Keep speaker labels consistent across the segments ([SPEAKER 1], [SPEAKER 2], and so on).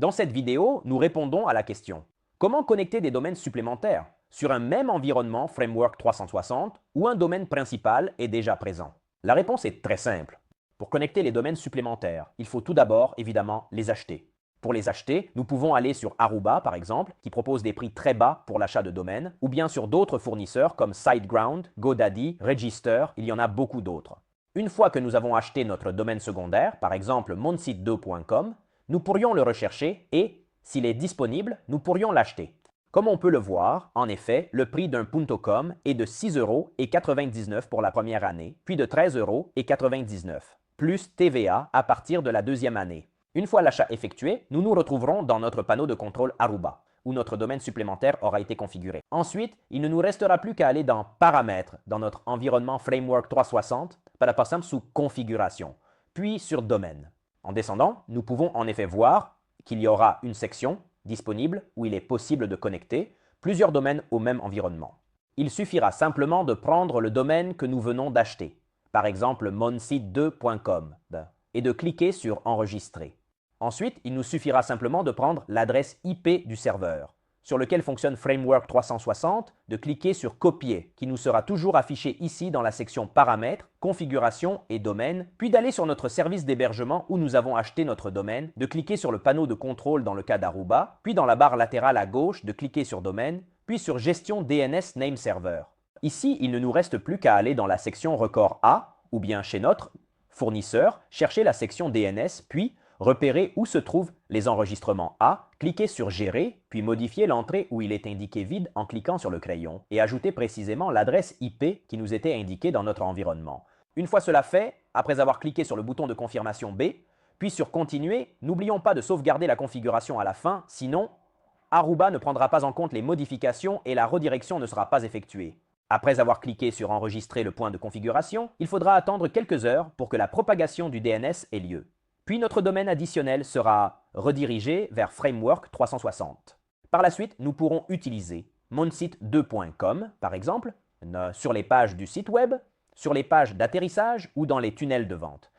[SPEAKER 1] Dans cette vidéo, nous répondons à la question: comment connecter des domaines supplémentaires sur un même environnement Framework 360 où un domaine principal est déjà présent? La réponse est très simple. Pour connecter les domaines supplémentaires, il faut tout d'abord, évidemment, les acheter. Pour les acheter, nous pouvons aller sur Aruba, par exemple, qui propose des prix très bas pour l'achat de domaines, ou bien sur d'autres fournisseurs comme SiteGround, GoDaddy, Register, il y en a beaucoup d'autres. Une fois que nous avons acheté notre domaine secondaire, par exemple monsite2.com, nous pourrions le rechercher et, s'il est disponible, nous pourrions l'acheter. Comme on peut le voir, en effet, le prix d'un .com est de 6,99 € pour la première année, puis de 13,99 €, plus TVA à partir de la deuxième année. Une fois l'achat effectué, nous nous retrouverons dans notre panneau de contrôle Aruba, où notre domaine supplémentaire aura été configuré. Ensuite, il ne nous restera plus qu'à aller dans Paramètres dans notre environnement Framework 360, para passer sous Configuration, puis sur Domaine. En descendant, nous pouvons en effet voir qu'il y aura une section disponible où il est possible de connecter plusieurs domaines au même environnement. Il suffira simplement de prendre le domaine que nous venons d'acheter, par exemple monsite2.com, et de cliquer sur Enregistrer. Ensuite, il nous suffira simplement de prendre l'adresse IP du serveur, sur lequel fonctionne Framework 360, de cliquer sur Copier, qui nous sera toujours affiché ici dans la section Paramètres, Configuration et Domaine, puis d'aller sur notre service d'hébergement où nous avons acheté notre domaine, de cliquer sur le panneau de contrôle dans le cas d'Aruba, puis dans la barre latérale à gauche, de cliquer sur Domaine, puis sur Gestion DNS Name Server. Ici, il ne nous reste plus qu'à aller dans la section Record A, ou bien chez notre fournisseur, chercher la section DNS, puis repérer où se trouvent les enregistrements A, cliquer sur Gérer, puis modifier l'entrée où il est indiqué vide en cliquant sur le crayon et ajouter précisément l'adresse IP qui nous était indiquée dans notre environnement. Une fois cela fait, après avoir cliqué sur le bouton de confirmation B, puis sur Continuer, n'oublions pas de sauvegarder la configuration à la fin, sinon Aruba ne prendra pas en compte les modifications et la redirection ne sera pas effectuée. Après avoir cliqué sur Enregistrer le point de configuration, il faudra attendre quelques heures pour que la propagation du DNS ait lieu. Puis notre domaine additionnel sera redirigé vers Framework 360. Par la suite, nous pourrons utiliser monsite2.com, par exemple, sur les pages du site web, sur les pages d'atterrissage ou dans les tunnels de vente.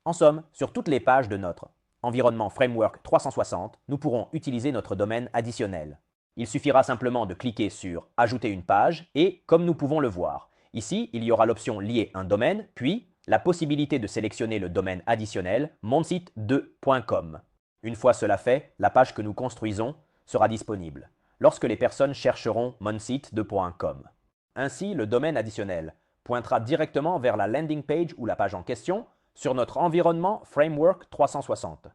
[SPEAKER 1] En somme, sur toutes les pages de notre environnement Framework 360, nous pourrons utiliser notre domaine additionnel. Il suffira simplement de cliquer sur « Ajouter une page » et, comme nous pouvons le voir, ici, il y aura l'option « Lier un domaine » puis la possibilité de sélectionner le domaine additionnel monsite2.com. Une fois cela fait, la page que nous construisons sera disponible lorsque les personnes chercheront monsite2.com. Ainsi, le domaine additionnel pointera directement vers la landing page ou la page en question sur notre environnement Framework 360.